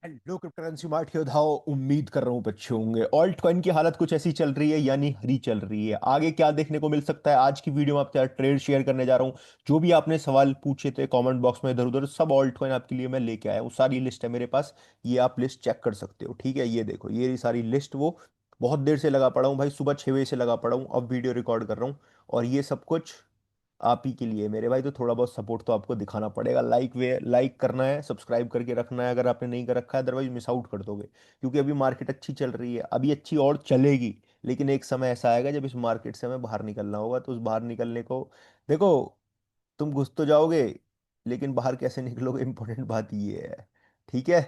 Hello cryptocurrency mart योद्धाओ, उम्मीद कर रहा हूँ अच्छे होंगे। ऑल्ट कॉइन की हालत कुछ ऐसी चल रही है, यानी हरी चल रही है। आगे क्या देखने को मिल सकता है, आज की वीडियो में आपके साथ ट्रेड शेयर करने जा रहा हूँ। जो भी आपने सवाल पूछे थे कमेंट बॉक्स में इधर उधर, सब ऑल्ट कॉइन आपके लिए मैं लेके आया हूँ। सारी लिस्ट है मेरे पास, ये आप लिस्ट चेक कर सकते हो। ठीक है, ये देखो, ये रही सारी लिस्ट। वो बहुत देर से लगा पड़ा हूँ भाई, सुबह 6 बजे से लगा पड़ा हूँ, अब वीडियो रिकॉर्ड कर रहा हूँ। और ये सब कुछ आप ही के लिए मेरे भाई, तो थोड़ा बहुत सपोर्ट तो आपको दिखाना पड़ेगा। लाइक करना है, सब्सक्राइब करके रखना है अगर आपने नहीं कर रखा है, अदरवाइज मिस आउट कर दोगे। क्योंकि अभी मार्केट अच्छी चल रही है, अभी अच्छी और चलेगी। लेकिन एक समय ऐसा आएगा जब इस मार्केट से हमें बाहर निकलना होगा, तो उस बाहर निकलने को देखो, तुम घुस तो जाओगे, लेकिन बाहर कैसे निकलोगे, इंपॉर्टेंट बात ये है। ठीक है,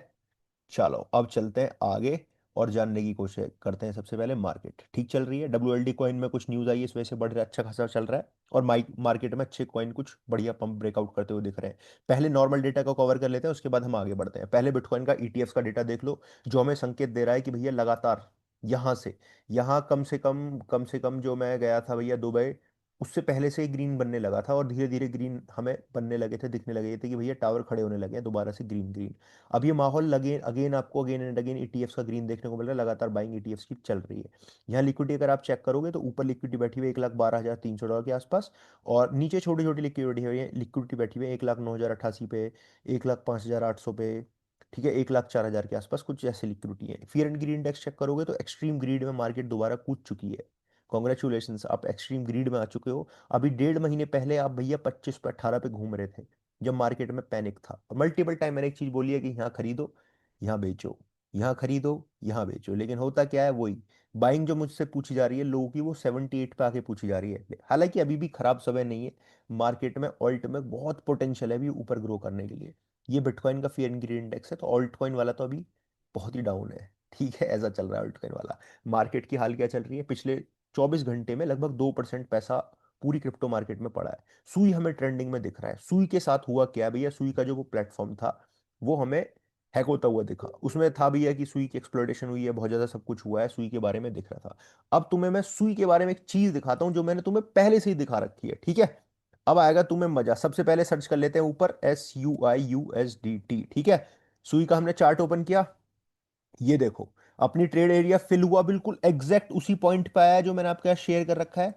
चलो अब चलते हैं आगे और जानने की कोशिश करते हैं। सबसे पहले मार्केट ठीक चल रही है। WLD कॉइन में कुछ न्यूज़ आई है, इस वजह से बढ़ रहा है, अच्छा खासा चल रहा है। और मार्केट में अच्छे कॉइन कुछ बढ़िया पंप ब्रेकआउट करते हुए दिख रहे हैं। पहले नॉर्मल डेटा को कवर कर लेते हैं, उसके बाद हम आगे बढ़ते हैं। पहले बिटकॉइन का ETFs का डेटा देख लो, जो हमें संकेत दे रहा है कि भैया लगातार यहाँ से यहाँ कम से कम जो मैं गया था भैया दुबई, उससे पहले से ही ग्रीन बनने लगा था। और धीरे धीरे ग्रीन हमें बनने लगे थे, दिखने लगे थे कि भैया टावर खड़े होने लगे हैं दोबारा से, ग्रीन ग्रीन। अब ये माहौल लगे अगेन, आपको अगेन एंड अगेन ETFs का ग्रीन देखने को मिल रहा है। लगातार बाइंग ETFs की चल रही है। यहाँ लिक्विडिटी अगर आप चेक करोगे तो ऊपर लिक्विडिटी बैठी हुई है 1,12,300 डॉलर के आसपास। और नीचे छोटी छोटी लिक्विडिटी बैठी हुई है 1,09,088 पे, 1,05,800 पे। ठीक है, 1,04,000 के आसपास कुछ ऐसे लिक्विडिटी है। Fear and greed index check करोगे तो एक्सट्रीम ग्रीड में मार्केट दोबारा कूद चुकी है। कॉन्ग्रेचुलेशन, आप एक्सट्रीम ग्रीड में आ चुके हो। अभी 1.5 महीने पहले आप भैया 25 पे 18 पे घूम रहे थे, जब मार्केट में पैनिक था। और मल्टीपल टाइम मैंने एक चीज बोली है कि यहाँ खरीदो, यहाँ बेचो, यहाँ खरीदो, यहाँ बेचो। लेकिन होता क्या है, वही बाइंग जो मुझसे पूछी जा रही है लोगों की, वो 78 पे आके पूछी जा रही है। हालांकि अभी भी खराब समय नहीं है मार्केट में, ऑल्ट में बहुत पोटेंशियल है अभी ऊपर ग्रो करने के लिए। ये बिटकॉइन का फियर एंड ग्रीड इंडेक्स है, तो ऑल्ट कॉइन वाला तो अभी बहुत ही डाउन है। ठीक है, ऐसा चल रहा है ऑल्ट कॉइन वाला। मार्केट की हाल क्या चल रही है, पिछले 24 घंटे में लगभग 2% पैसा पूरी क्रिप्टो मार्केट में पड़ा है। सुई हमें ट्रेंडिंग में दिख रहा है। सुई के साथ हुआ क्या भैया, सुई का जो वो प्लेटफॉर्म था, वो हमें हैक होता हुआ दिखा। उसमें था भैया कि सुई की एक्सप्लोइटेशन हुई है, बहुत ज्यादा सब कुछ हुआ है, सुई के बारे में दिख रहा था। अब तुम्हें मैं सुई के बारे में एक चीज दिखाता हूं जो मैंने तुम्हें पहले से ही दिखा रखी है। ठीक है, अब आएगा तुम्हें मजा। सबसे पहले सर्च कर लेते हैं ऊपर SUI USDT। ठीक है, सुई का हमने चार्ट ओपन किया, ये देखो, अपनी ट्रेड एरिया फिल हुआ, बिल्कुल एग्जैक्ट उसी पॉइंट पे आया जो मैंने आपके साथ शेयर कर रखा है।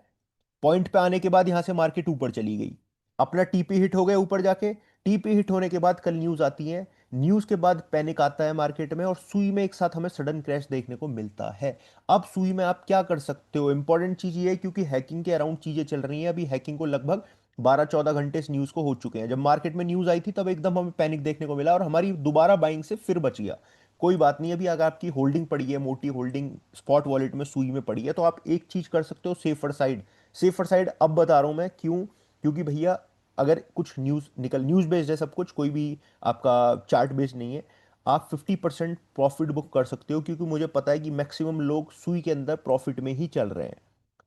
पॉइंट पे आने के बाद यहां से मार्केट ऊपर चली गई, अपना TP हिट हो गया ऊपर जाके। TP हिट होने के बाद कल न्यूज आती है, न्यूज के बाद पैनिक आता है मार्केट में, और सुई में एक साथ हमें सडन क्रैश देखने को मिलता है। अब सुई में आप क्या कर सकते हो, इंपॉर्टेंट चीज ये है, क्योंकि हैकिंग के अराउंड चीजें चल रही हैं अभी। हैकिंग को लगभग 12-14 घंटे इस न्यूज को हो चुके हैं। जब मार्केट में न्यूज आई थी तब एकदम हमें पैनिक देखने को मिला, और हमारी दोबारा बाइंग से फिर बच गया। कोई बात नहीं, अभी अगर आपकी होल्डिंग पड़ी है, मोटी होल्डिंग स्पॉट वॉलेट में सुई में पड़ी है, तो आप एक चीज कर सकते हो, सेफर साइड। सेफर साइड अब बता रहा हूं मैं क्यों, क्योंकि भैया अगर कुछ न्यूज बेस्ड है सब कुछ, कोई भी आपका चार्ट बेस्ड नहीं है। आप 50% प्रॉफिट बुक कर सकते हो, क्योंकि मुझे पता है कि मैक्सिमम लोग सुई के अंदर प्रॉफिट में ही चल रहे हैं।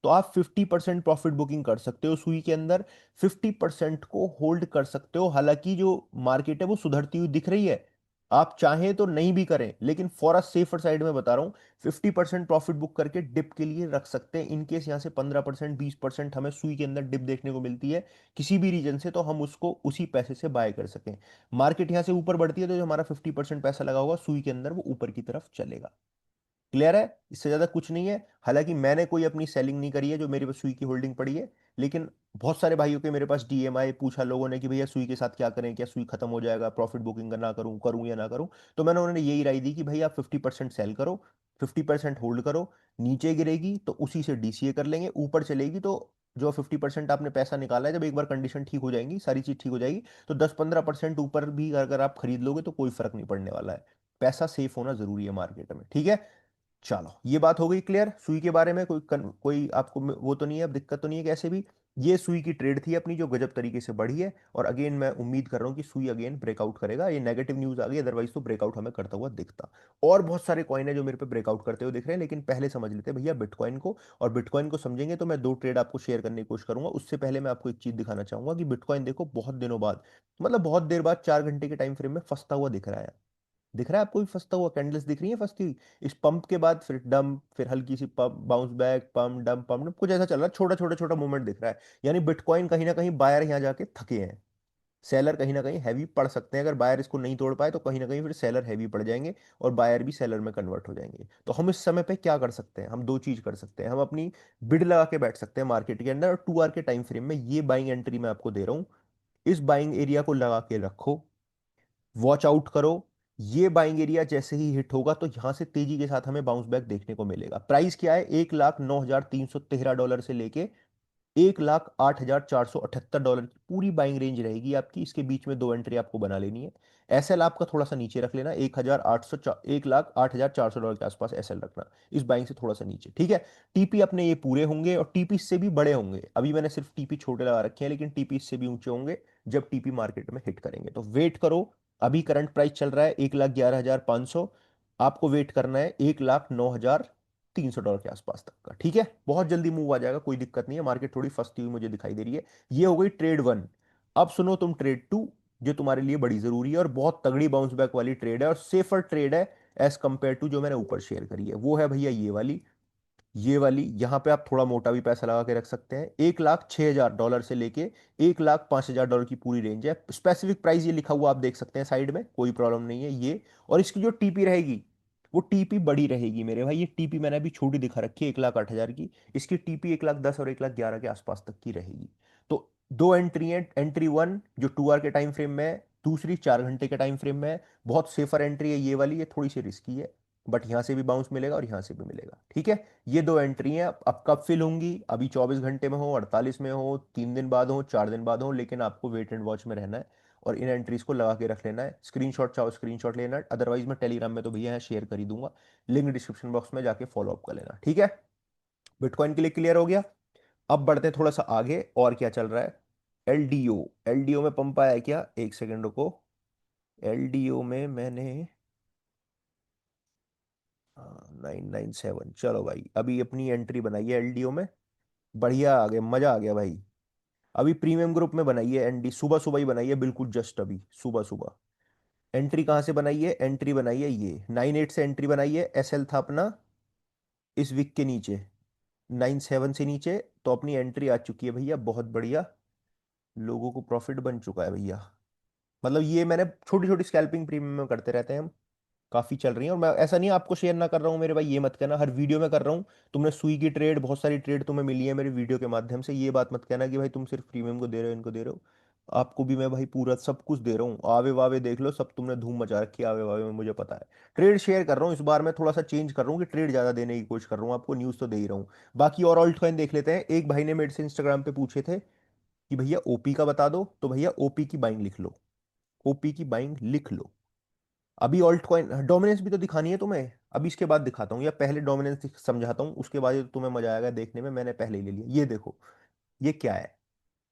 तो आप 50% प्रॉफिट बुकिंग कर सकते हो सुई के अंदर, 50% को होल्ड कर सकते हो। हालांकि जो मार्केट है वो सुधरती हुई दिख रही है, आप चाहें तो नहीं भी करें, लेकिन फॉर अ सेफर साइड में बता रहा हूं, 50% प्रॉफिट बुक करके डिप के लिए रख सकते हैं। इनकेस यहाँ से 15% 20% हमें सुई के अंदर डिप देखने को मिलती है किसी भी रीजन से, तो हम उसको उसी पैसे से बाय कर सकें। मार्केट यहाँ से ऊपर बढ़ती है तो जो हमारा 50% पैसा लगा होगा सुई के अंदर, वो ऊपर की तरफ चलेगा। क्लियर है, इससे ज्यादा कुछ नहीं है। हालांकि मैंने कोई अपनी सेलिंग नहीं करी है, जो मेरे पास सुई की होल्डिंग पड़ी है। लेकिन बहुत सारे भाइयों के मेरे पास DM आए, पूछा लोगों ने कि भैया सुई के साथ क्या करें, क्या सुई खत्म हो जाएगा, प्रॉफिट बुकिंग ना करूं, करूं या ना करूं। तो मैंने उन्होंने यही राय दी कि भाई आप 50% सेल करो, 50% होल्ड करो। नीचे गिरेगी तो उसी से DCA कर लेंगे, ऊपर चलेगी तो जो 50% आपने पैसा निकाला है, जब एक बार कंडीशन ठीक हो जाएंगी, सारी चीज ठीक हो जाएगी, तो 10-15% ऊपर भी अगर आप खरीद लोगे तो कोई फर्क नहीं पड़ने वाला है। पैसा सेफ होना जरूरी है मार्केट में। ठीक है, चलो ये बात हो गई क्लियर। सुई के बारे में कोई आपको वो तो नहीं है, अब दिक्कत तो नहीं है कैसे भी। ये सुई की ट्रेड थी अपनी, जो गजब तरीके से बढ़ी है। और अगेन मैं उम्मीद कर रहा हूँ कि सुई अगेन ब्रेकआउट करेगा। ये नेगेटिव न्यूज आ गई, अदरवाइज तो ब्रेकआउट हमें करता हुआ दिखता। और बहुत सारे कॉइन है जो मेरे पे ब्रेकआउट करते हुए दिख रहे हैं, लेकिन पहले समझ लेते हैं भैया बिटकॉइन को। और बिटकॉइन को समझेंगे तो मैं दो ट्रेड आपको शेयर करने की कोशिश करूंगा। उससे पहले मैं आपको एक चीज दिखाना चाहूंगा कि बिटकॉइन देखो बहुत दिनों बाद, मतलब बहुत देर बाद, 4 घंटे के टाइम फ्रेम में फंसता हुआ दिख रहा है। दिख रहा है आपको भी फंसता हुआ, कैंडल्स दिख रही है फंसती हुई। इस पंप के बाद फिर डंप, फिर हल्की सी pump, bounce back, pump dump, pump dump, कुछ ऐसा चल रहा है, छोटा छोटा छोटा मूवमेंट दिख रहा है। यानी बिटकॉइन कहीं ना कहीं बायर यहाँ जाके थके हैं। सेलर कहीं ना कहीं हैवी पड़ सकते हैं, अगर बायर इसको नहीं तोड़ पाए तो कहीं ना कहीं फिर सेलर हैवी पड़ जाएंगे और बायर भी सेलर में कन्वर्ट हो जाएंगे। तो हम इस समय पे क्या कर सकते हैं, हम दो चीज कर सकते हैं। हम अपनी बिड लगा के बैठ सकते हैं मार्केट के अंदर, और 2 आवर के टाइम फ्रेम में ये बाइंग एंट्री मैं आपको दे रहा हूँ, इस बाइंग एरिया को लगा के रखो, वॉच आउट करो। ये बाइंग एरिया जैसे ही हिट होगा तो यहां से तेजी के साथ हमें बाउंस बैक देखने को मिलेगा। प्राइस क्या है, $1,09,313 से लेके $1,08,478 की पूरी बाइंग रेंज रहेगी आपकी। इसके बीच में दो एंट्री आपको बना लेनी है। एसएल आपका थोड़ा सा नीचे रख लेना, 1,08,400 के आसपास एसएल रखना, इस बाइंग से थोड़ा सा नीचे, ठीक है। टीपी अपने ये पूरे होंगे और टीपी इससे भी बड़े होंगे। अभी मैंने सिर्फ टीपी छोटे लगा रखे हैं, लेकिन टीपी इससे भी ऊंचे होंगे जब टीपी मार्केट में हिट करेंगे। तो वेट करो। अभी करंट प्राइस चल रहा है 1,11,500, आपको वेट करना है $1,09,300 के आसपास तक का, ठीक है। बहुत जल्दी मूव आ जाएगा, कोई दिक्कत नहीं है। मार्केट थोड़ी फंसती हुई मुझे दिखाई दे रही है। ये हो गई ट्रेड 1। अब सुनो तुम ट्रेड 2, जो तुम्हारे लिए बड़ी जरूरी है और बहुत तगड़ी बाउंस बैक वाली ट्रेड है और सेफर ट्रेड है एज कंपेयर टू जो मैंने ऊपर शेयर करी है। वो है भैया ये वाली यहां पे आप थोड़ा मोटा भी पैसा लगा के रख सकते हैं। $1,06,000 से लेके $1,05,000 की पूरी रेंज है। स्पेसिफिक प्राइस ये लिखा हुआ आप देख सकते हैं साइड में, कोई प्रॉब्लम नहीं है ये। और इसकी जो टीपी रहेगी वो टीपी बड़ी रहेगी मेरे भाई। ये टीपी मैंने अभी छोटी दिखा रखी है 1,08,000 की, इसकी टीपी 1,10,000 और 1,11,000 के आसपास तक की रहेगी। तो दो एंट्री है, एंट्री 1 जो 2 आवर के टाइम फ्रेम में है, दूसरी 4 घंटे के टाइम फ्रेम में है। बहुत सेफर एंट्री है ये वाली, ये थोड़ी सी रिस्की है, बट यहां से भी बाउंस मिलेगा और यहां से भी मिलेगा, ठीक है। ये दो एंट्री हैं। अब कब फिल होंगी, अभी 24 घंटे में हो, 48 में हो, 3 दिन बाद हो, 4 दिन बाद हो, लेकिन आपको वेट एंड वॉच में रहना है और इन एंट्रीज को लगा के रख लेना है। स्क्रीनशॉट चाहो स्क्रीनशॉट लेना है, अदरवाइज मैं टेलीग्राम में तो भैया यहाँ शेयर कर ही दूंगा, लिंक डिस्क्रिप्शन बॉक्स में जाके फॉलो अप कर लेना, ठीक है। बिटकॉइन के लिए क्लियर हो गया। अब बढ़ते हैं थोड़ा सा आगे, और क्या चल रहा है। एलडीओ, एलडीओ में पंप आया है क्या, एक सेकेंड रुको। एलडीओ में मैंने 997, चलो भाई अभी अपनी एंट्री बनाई है एलडीओ में, बढ़िया आ गया, मजा आ गया भाई। अभी प्रीमियम ग्रुप में बनाई है एनडी, सुबह सुबह ही बनाई है, बिल्कुल जस्ट अभी सुबह सुबह। एंट्री कहाँ से बनाई है, एंट्री बनाई है ये 98 से एंट्री बनाई है। एसएल था अपना इस वीक के नीचे 97 से नीचे, तो अपनी एंट्री आ चुकी है भैया, बहुत बढ़िया। लोगों को प्रॉफिट बन चुका है भैया। मतलब ये मैंने छोटी छोटी स्कैल्पिंग प्रीमियम में करते रहते हैं हम, काफी चल रही है। और मैं ऐसा नहीं आपको शेयर ना कर रहा हूँ मेरे भाई, ये मत कहना हर वीडियो में कर रहा हूँ। तुमने सुई की ट्रेड, बहुत सारी ट्रेड तुम्हें मिली है मेरी वीडियो के माध्यम से, ये बात मत कहना कि भाई तुम सिर्फ प्रीमियम को दे रहे हो, इनको दे रहे हो। आपको भी मैं भाई पूरा सब कुछ दे रहा हूँ। आवे वावे देख लो, सब तुमने धूम मचा रखी है आवे वावे में, मुझे पता है। ट्रेड शेयर कर रहा हूँ, इस बार मैं थोड़ा सा चेंज कर रहा हूँ कि ट्रेड ज्यादा देने की कोशिश कर रहा हूँ आपको, न्यूज तो दे ही रहा हूँ। बाकी और ऑल्ट कॉइन देख लेते हैं। एक भाई ने मेरे से इंस्टाग्राम पे पूछे थे कि भैया ओपी का बता दो, तो भैया ओपी की बाइंग लिख लो, ओपी की बाइंग लिख लो। अभी ऑल्ट कॉइन डोमिनेंस भी तो दिखानी है तुम्हें, अभी इसके बाद दिखाता हूँ, या पहले डोमिनेंस समझाता हूँ, उसके बाद ये तुम्हें मजा आएगा देखने में। मैंने पहले ही ले लिया, ये देखो। ये क्या है,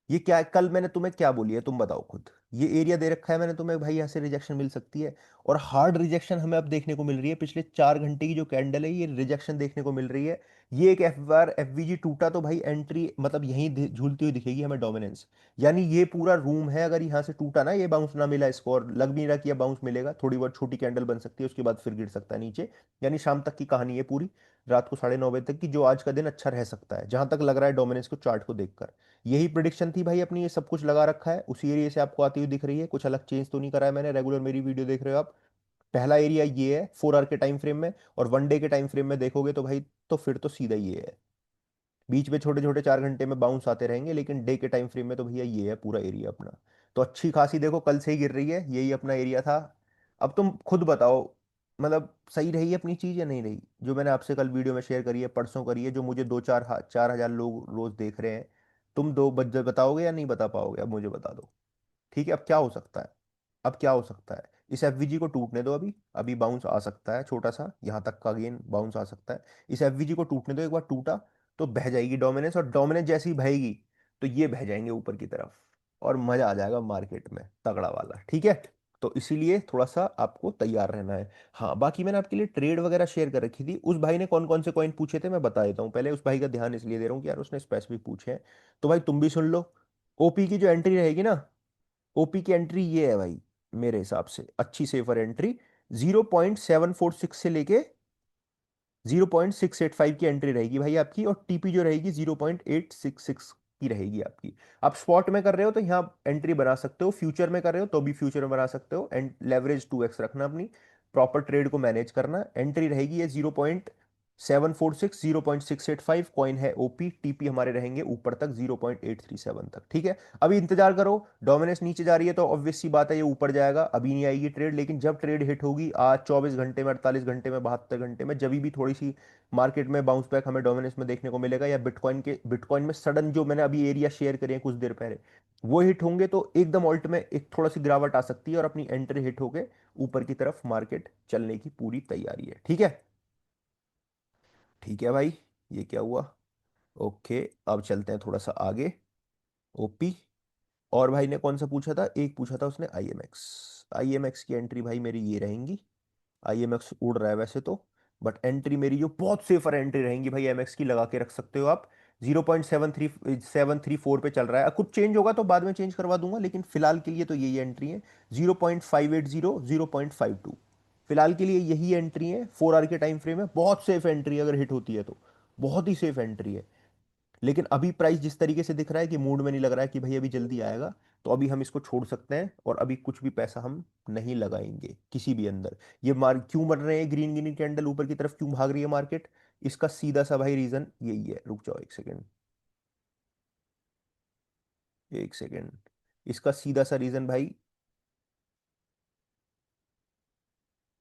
ये क्या है, कल मैंने तुम्हें क्या बोली है तुम बताओ खुद। ये एरिया दे रखा है मैंने तुम्हें भाई, यहाँ से रिजेक्शन मिल सकती है। और हार्ड रिजेक्शन हमें अब देखने को मिल रही है, पिछले 4 घंटे की जो कैंडल है ये रिजेक्शन देखने को मिल रही है। ये एक एफ बार एफवीजी टूटा तो भाई एंट्री मतलब यहीं झूलती हुई दिखेगी हमें डोमिनेंस। यानी ये पूरा रूम है, अगर यहाँ से टूटा ना, ये बाउंस ना मिला इसको, और लग भी नहीं रहा कि ये बाउंस मिलेगा, थोड़ी बहुत छोटी कैंडल बन सकती है उसके बाद फिर गिर सकता है नीचे। यानी शाम तक की कहानी है पूरी, रात को 9:30 बजे तक की, जो आज का दिन अच्छा रह सकता है जहां तक लग रहा है डोमिनेंस को चार्ट को देखकर। यही प्रिडिक्शन थी भाई अपनी, ये सब कुछ लगा रखा है उसी एरिया से आपको आती हुई दिख रही है, कुछ अलग चेंज तो नहीं करा है मैंने, रेगुलर मेरी वीडियो देख रहे हो आप। पहला एरिया ये है 4 आवर के टाइम फ्रेम में, और 1 डे के टाइम फ्रेम में देखोगे तो भाई तो फिर तो सीधा ये है। बीच में छोटे छोटे 4 घंटे में बाउंस आते रहेंगे, लेकिन डे के टाइम फ्रेम में तो भैया ये है पूरा एरिया अपना। तो अच्छी खासी देखो कल से ही गिर रही है, यही अपना एरिया था। अब तुम खुद बताओ, मतलब सही रही है अपनी चीज या नहीं रही, जो मैंने आपसे कल वीडियो में शेयर करी है, परसों करी है, जो मुझे 4 हजार लोग रोज देख रहे हैं। तुम दो बताओगे या नहीं बता पाओगे, अब मुझे बता दो। ठीक है, अब क्या हो सकता है, अब क्या हो सकता है। इस एफवीजी को टूटने दो, अभी अभी बाउंस आ सकता है छोटा सा, यहाँ तक का अगेन बाउंस आ सकता है। इस एफवीजी को टूटने दो, एक बार टूटा तो बह जाएगी डोमिनेंस, और डोमिनेंस जैसी ही बहेगी तो ये बह जाएंगे ऊपर की तरफ, और मजा आ जाएगा मार्केट में तगड़ा वाला, ठीक है। तो इसीलिए थोड़ा सा आपको तैयार रहना है। हाँ बाकी मैंने आपके लिए ट्रेड वगैरह शेयर कर रखी थी। उस भाई ने कौन कौन से कॉइन पूछे थे मैं बता देता हूँ पहले, उस भाई का ध्यान इसलिए दे रहा हूँ कि यार उसने स्पेसिफिक पूछे हैं। तो भाई तुम भी सुन लो। ओपी की जो एंट्री रहेगी ना, ओपी की एंट्री ये है भाई, मेरे हिसाब से अच्छी सेफर एंट्री 0.746 से लेके 0.685 की एंट्री रहेगी भाई आपकी, और टीपी जो रहेगी 0.866, की रहेगी आपकी। आप स्पॉट में कर रहे हो तो यहाँ एंट्री बना सकते हो, फ्यूचर में कर रहे हो तो भी फ्यूचर में बना सकते हो, एंड लेवरेज 2x रखना अपनी, प्रॉपर ट्रेड को मैनेज करना। एंट्री रहेगी ये 0.746, 0.685, कॉइन है ओपी, टीपी हमारे रहेंगे ऊपर तक 0.837 तक, ठीक है। अभी इंतजार करो, डोमिनेंस नीचे जा रही है तो ऑब्वियस सी बात है ये ऊपर जाएगा, अभी नहीं आएगी ट्रेड, लेकिन जब ट्रेड हिट होगी आज 24 घंटे में, 48 घंटे में, 72 घंटे में, जब भी थोड़ी सी मार्केट में बाउंस बैक हमें डोमिनेंस में देखने को मिलेगा, या बिटकॉइन में सडन जो मैंने अभी एरिया शेयर करे हैं कुछ देर पहले वो हिट होंगे, तो एकदम ऑल्ट में एक थोड़ा सी गिरावट आ सकती है और अपनी एंट्री हिट होके ऊपर की तरफ मार्केट चलने की पूरी तैयारी है, ठीक है। ठीक है भाई, ये क्या हुआ? ओके, अब चलते हैं थोड़ा सा आगे। ओपी, और भाई ने कौन सा पूछा था? एक पूछा था उसने आईएमएक्स। आईएमएक्स की एंट्री भाई मेरी ये रहेंगी। आईएमएक्स उड़ रहा है वैसे तो, बट एंट्री मेरी जो बहुत सेफर एंट्री रहेंगी भाई एमएक्स की, लगा के रख सकते हो आप। 0.73734 पे चल रहा है, कुछ चेंज होगा तो बाद में चेंज करवा दूंगा, लेकिन फिलहाल के लिए तो यही एंट्री है। 0.580, 0.52, फिलहाल के लिए यही एंट्री है। 4 आवर के टाइम फ्रेम है, बहुत सेफ एंट्री अगर हिट होती है तो, बहुत ही सेफ एंट्री है। लेकिन अभी प्राइस जिस तरीके से दिख रहा है कि मूड में नहीं लग रहा है कि भाई अभी जल्दी आएगा, तो अभी हम इसको छोड़ सकते हैं और अभी कुछ भी पैसा हम नहीं लगाएंगे किसी भी अंदर। ये मार क्यों बन रहे हैं ग्रीन ग्रीन कैंडल ऊपर की तरफ, क्यों भाग रही है मार्केट? इसका सीधा सा भाई रीजन यही है, रुक जाओ एक सेकेंड, एक सेकेंड। इसका सीधा सा रीजन भाई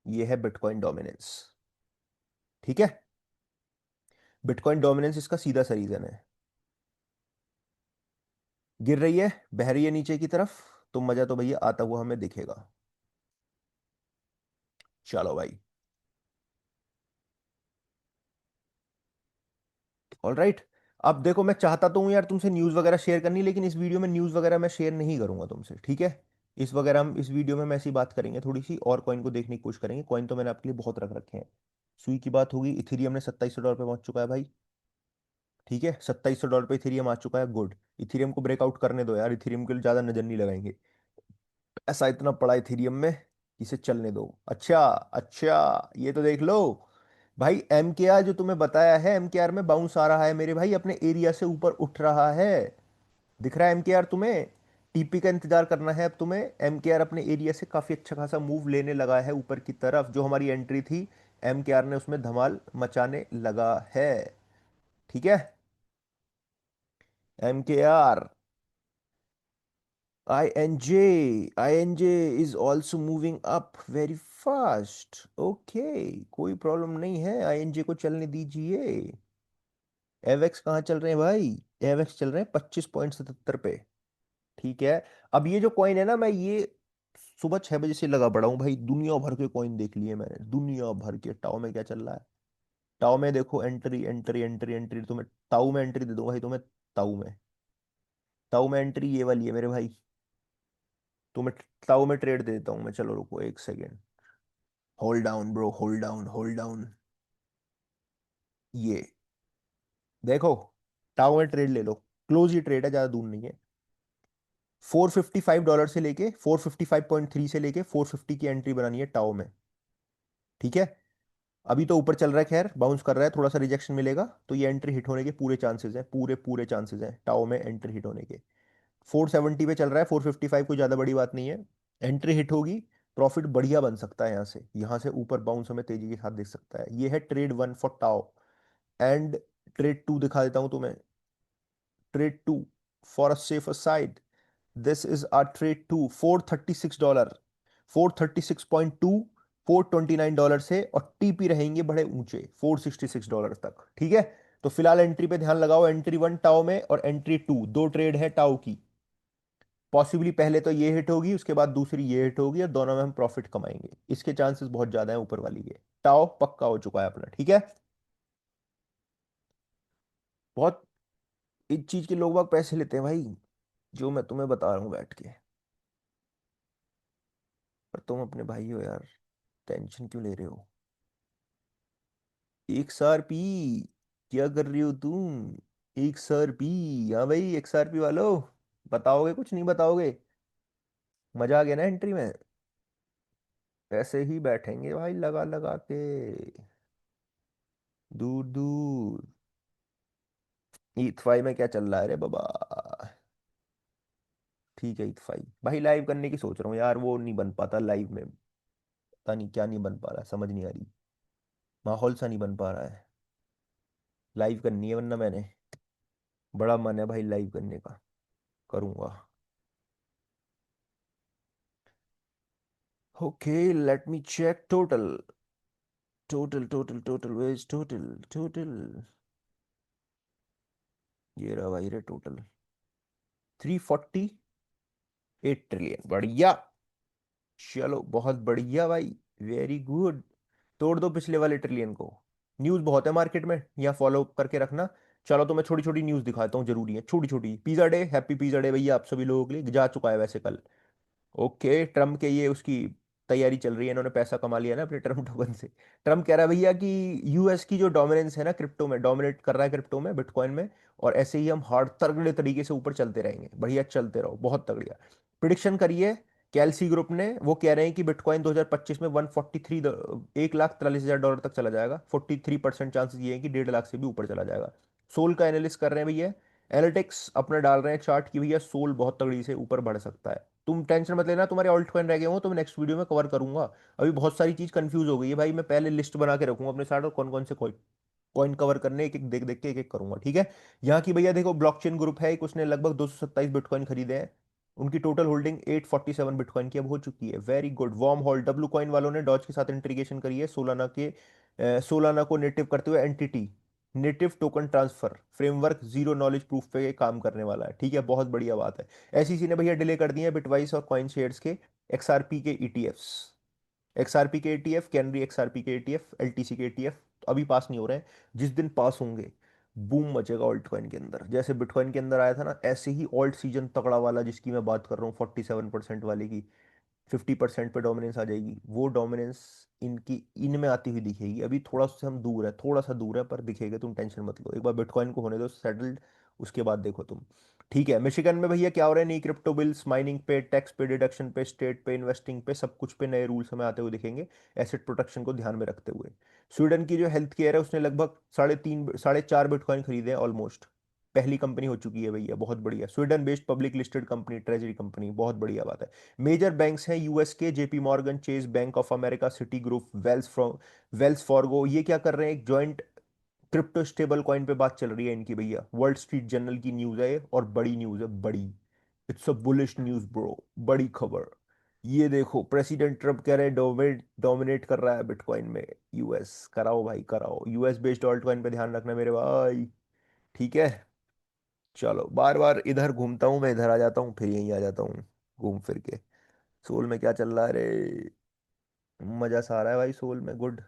ये है बिटकॉइन डोमिनेंस, ठीक है। बिटकॉइन डोमिनेंस इसका सीधा सा रीजन है। गिर रही है, बह रही है नीचे की तरफ, तो मजा तो भैया आता हुआ हमें दिखेगा। चलो भाई, ऑल राइट। अब देखो, मैं चाहता तो हूँ यार तुमसे न्यूज़ वगैरह शेयर करनी, लेकिन इस वीडियो में न्यूज़ वगैरह मैं शेयर नहीं करूंगा तुमसे, ठीक है। इस वगैरह हम इस वीडियो में हम ऐसी बात करेंगे थोड़ी सी, और कॉइन को देखने की कोशिश करेंगे। कॉइन तो मैंने आपके लिए बहुत रख रखे हैं। सुई की बात होगी, इथेरियम ने $2700 पे पहुंच चुका है भाई, ठीक है। $2700 पे इथेरियम आ चुका है, गुड। इथेरियम को ब्रेकआउट करने दो यार, इथेरियम के लिए ज्यादा नजर नहीं लगाएंगे, ऐसा इतना पड़ा इथेरियम में, इसे चलने दो। अच्छा, अच्छा, ये तो देख लो भाई, एम के आर जो तुम्हें बताया है, एम के आर में बाउंस आ रहा है मेरे भाई, अपने एरिया से ऊपर उठ रहा है। दिख रहा है एम के आर तुम्हें? टीपी का इंतजार करना है अब तुम्हें। एम के आर अपने एरिया से काफी अच्छा खासा मूव लेने लगा है ऊपर की तरफ, जो हमारी एंट्री थी एम के आर ने उसमें धमाल मचाने लगा है, ठीक है। M K R, INJ, INJ is also moving up very fast. Okay, कोई प्रॉब्लम नहीं है, INJ को चलने दीजिए। एवेक्स कहाँ चल रहे हैं भाई? एवेक्स चल रहे हैं 25.77 पे, ठीक है। अब ये जो कॉइन है ना, मैं ये सुबह 6 बजे से लगा पड़ा हूँ भाई, दुनिया भर के कॉइन देख लिए मैंने, दुनिया भर के। टाओ में क्या चल रहा है? टाओ में देखो, एंट्री एंट्री एंट्री एंट्री, तुम्हें टाऊ में एंट्री दे दूंगा भाई तुम्हें। टाऊ में, टाऊ में एंट्री ये वाली है मेरे भाई, तुम्हें टाऊ में ट्रेड दे देता हूँ मैं। चलो रुको एक second, hold down bro, hold down, hold down. ये देखो, टाउ में ट्रेड ले लो, क्लोज ही ट्रेड है, ज्यादा दूर नहीं है। $455 से लेके 455.3 से लेके 450 की एंट्री बनानी है टाओ में, ठीक है। अभी तो ऊपर चल रहा है, खैर बाउंस कर रहा है, थोड़ा सा रिजेक्शन मिलेगा तो ये एंट्री हिट होने के पूरे चांसेस हैं, पूरे पूरे चांसेस हैं टाओ में एंट्री हिट होने के। 470 पे चल रहा है, 455 कोई ज्यादा बड़ी बात नहीं है। एंट्री हिट होगी, प्रॉफिट बढ़िया बन सकता है यहाँ से ऊपर बाउंस हमें तेजी के साथ दिख सकता है। ये है trade 1 for TAO. And trade 2 दिखा देता हूं तुम्हें। Trade 2 for a safer side, this is our trade 2, $436, 436.2, $429 से, और टीपी रहेंगे बड़े ऊंचे $466 तक, ठीक है। तो फिलहाल एंट्री पे ध्यान लगाओ, एंट्री 1 टाओ में और एंट्री 2, दो ट्रेड है टाओ की। पॉसिबली पहले तो ये हिट होगी, उसके बाद दूसरी ये हिट होगी, और दोनों में हम प्रॉफिट कमाएंगे, इसके चांसेस बहुत ज्यादा है ऊपर वाली के। टाओ पक्का हो चुका है अपना, ठीक है। बहुत इस चीज के लोग बाग पैसे लेते हैं भाई, जो मैं तुम्हें बता रहा हूँ बैठ के। पर तुम अपने भाई हो यार, टेंशन क्यों ले रहे हो? XRP, क्या कर रही हो तुम? XRP, हाँ भाई XRP वालों, बताओगे कुछ नहीं बताओगे? मजा आ गया ना एंट्री में? ऐसे ही बैठेंगे भाई लगा लगा के, दूर दूर। ईथफाई में क्या चल रहा है रे बाबा? ठीक है ईथफाई भाई, लाइव करने की सोच रहा हूँ यार, वो नहीं बन पाता लाइव में। पता नहीं क्या नहीं बन पा रहा, समझ नहीं आ रही। माहौल सा नहीं बन पा रहा है। लाइव करनी है वरना मैंने, बड़ा मन है भाई लाइव करने का। करूँगा। Okay, let me check total. Total wage total. ये रहा भाई रे टोटल, 348 ट्रिलियन। बढ़िया। चलो बहुत बढ़िया भाई। Very good. तोड़ दो पिछले वाले ट्रिलियन को। न्यूज़ बहुत है मार्केट में, यहाँ फॉलो करके रखना। चलो तो मैं छोटी छोटी न्यूज़ दिखाता हूँ, जरूरी है छोटी छोटी। Pizza day, happy pizza day भैया आप सभी लोगों के लिए। जा चुका है वैसे कल। ओके, ट्रम्प के ये उसकी तैयारी चल रही है, इन्होंने पैसा कमा लिया ना अपने ट्रम्प टोकन से। ट्रम्प कह रहा है भैया कि यूएस की जो डोमिनेंस है ना क्रिप्टो में, डोमिनेट कर रहा है क्रिप्टो में, बिटकॉइन में। और ऐसे ही हम हार्ड तगड़े तरीके से ऊपर चलते रहेंगे, बढ़िया चलते रहो, बहुत तगड़िया। प्रिडिक्शन करिए। कैल्सी ग्रुप ने, वो कह रहे हैं कि बिटकॉइन 2025 में 143, $1,43,000 तक चला जाएगा। 43% चांसेस ये है कि 1.5 लाख से भी ऊपर चला जाएगा। सोल का एनालिस्ट कर रहे हैं भैया। एनालिटिक्स अपना डाल रहे हैं चार्ट की भैया, सोल बहुत तगड़ी से ऊपर बढ़ सकता है। तुम टेंशन मत लेना, तुम्हारे ऑल्ट कॉइन रह गए हो तो मैं नेक्स्ट वीडियो में कवर करूंगा। अभी बहुत सारी चीज कंफ्यूज हो गई है भाई, मैं पहले लिस्ट बना के रखूंगा अपने साथ, और कौन कौन से कॉइन कॉइन कवर करने, एक एक देख देख के एक एक करूंगा, ठीक है। यहाँ की भैया देखो, ब्लॉकचेन ग्रुप है एक, उसने लगभग 227 बिटकॉइन खरीदे हैं। उनकी टोटल होल्डिंग 847 बिटकॉइन की अब हो चुकी है। Very good. Warm hold W coin वालों ने डॉज के साथ इंटीग्रेशन करी है, सोलाना के, सोलाना को नेटिव करते हुए entity, native token transfer framework zero knowledge proof पे काम करने वाला है, ठीक है, बहुत बढ़िया बात है। एसईसी ने भैया डिले कर दिए हैं बिटवाइस और कॉइन शेयर्स के एक्सआरपी के ईटीएफ्स। एक्सआरपी के एटीएफ, कैनरी एक्सआरपी के एटीएफ, एलटीसी के एटीएफ अभी पास नहीं हो रहे हैं। जिस दिन पास होंगे, बूम मचेगा ऑल्ट कॉइन के अंदर। जैसे बिटकॉइन के अंदर आया था ना, ऐसे ही ऑल्ट सीजन तगड़ा वाला जिसकी मैं बात कर रहा हूँ 47% वाले की, 50% पे डोमिनेंस आ जाएगी। वो डोमिनेंस इनकी इनमें आती हुई दिखेगी। अभी थोड़ा सा हम दूर है, थोड़ा सा दूर है, पर दिखेगा, तुम टेंशन मत लो, एक बार बिटकॉइन को होने दो सेटल्ड, उसके बाद देखो तुम। ठीक है, मिशिगन में भैया क्या हो रहा है, नई क्रिप्टो बिल्स, माइनिंग पे, टैक्स पे, डिडक्शन पे, स्टेट पे, इन्वेस्टिंग पे, सब कुछ पे नए रूल्स हमें आते हुए दिखेंगे, एसेट प्रोटेक्शन को ध्यान में रखते हुए। स्वीडन की जो हेल्थ केयर है, उसने लगभग 3.5 4 बिटकॉइन खरीदे हैं ऑलमोस्ट। पहली कंपनी हो चुकी है भैया, बहुत बढ़िया। Sweden based public listed company, treasury company, बहुत बढ़िया बात है। मेजर बैंक्स हैं यूएस के, JP Morgan Chase, bank of America, Citigroup, Wells Fargo, ये क्या कर रहे हैं, एक जॉइंट क्रिप्टो स्टेबल कॉइन पे बात चल रही है इनकी भैया। वर्ल्ड स्ट्रीट जर्नल की न्यूज़ है ये, और बड़ी न्यूज़ है, बड़ी। It's a bullish news bro, बड़ी खबर। ये देखो, प्रेसिडेंट ट्रम्प कह रहे हैं डोमिनेट डोमिनेट कर रहा है बिटकॉइन में यूएस। कराओ भाई कराओ, यूएस बेस्ड ऑल्ट कॉइन पे ध्यान रखना मेरे भाई, ठीक है। चलो, बार बार इधर घूमता हूँ मैं, इधर आ जाता हूँ फिर यहीं आ जाता हूँ, घूम फिर के। सोल में क्या चल रहा है रे? मजा सा आ रहा है भाई सोल में, गुड।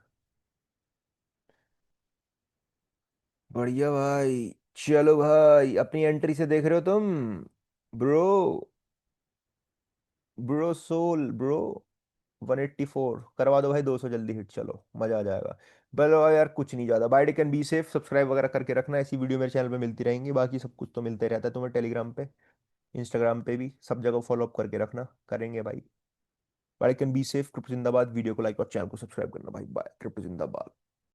बढ़िया भाई। चलो भाई, अपनी एंट्री से देख रहे हो तुम? ब्रो, ब्रो सोल ब्रो, 184 करवा दो भाई, 200 जल्दी हिट, चलो मजा आ जाएगा। बोलो यार, कुछ नहीं ज्यादा, by can be safe, subscribe वगैरह करके रखना, ऐसी वीडियो मेरे चैनल पे मिलती रहेंगी, बाकी सब कुछ तो मिलते रहता है तुम्हें टेलीग्राम पे, इंस्टाग्राम पे भी, सब जगह फॉलो अप करके रखना, करेंगे भाई। By can be safe, crypto जिंदाबाद। वीडियो को लाइक और चैनल को सब्सक्राइब करना भाई। बाय, क्रिप्टो जिंदाबाद।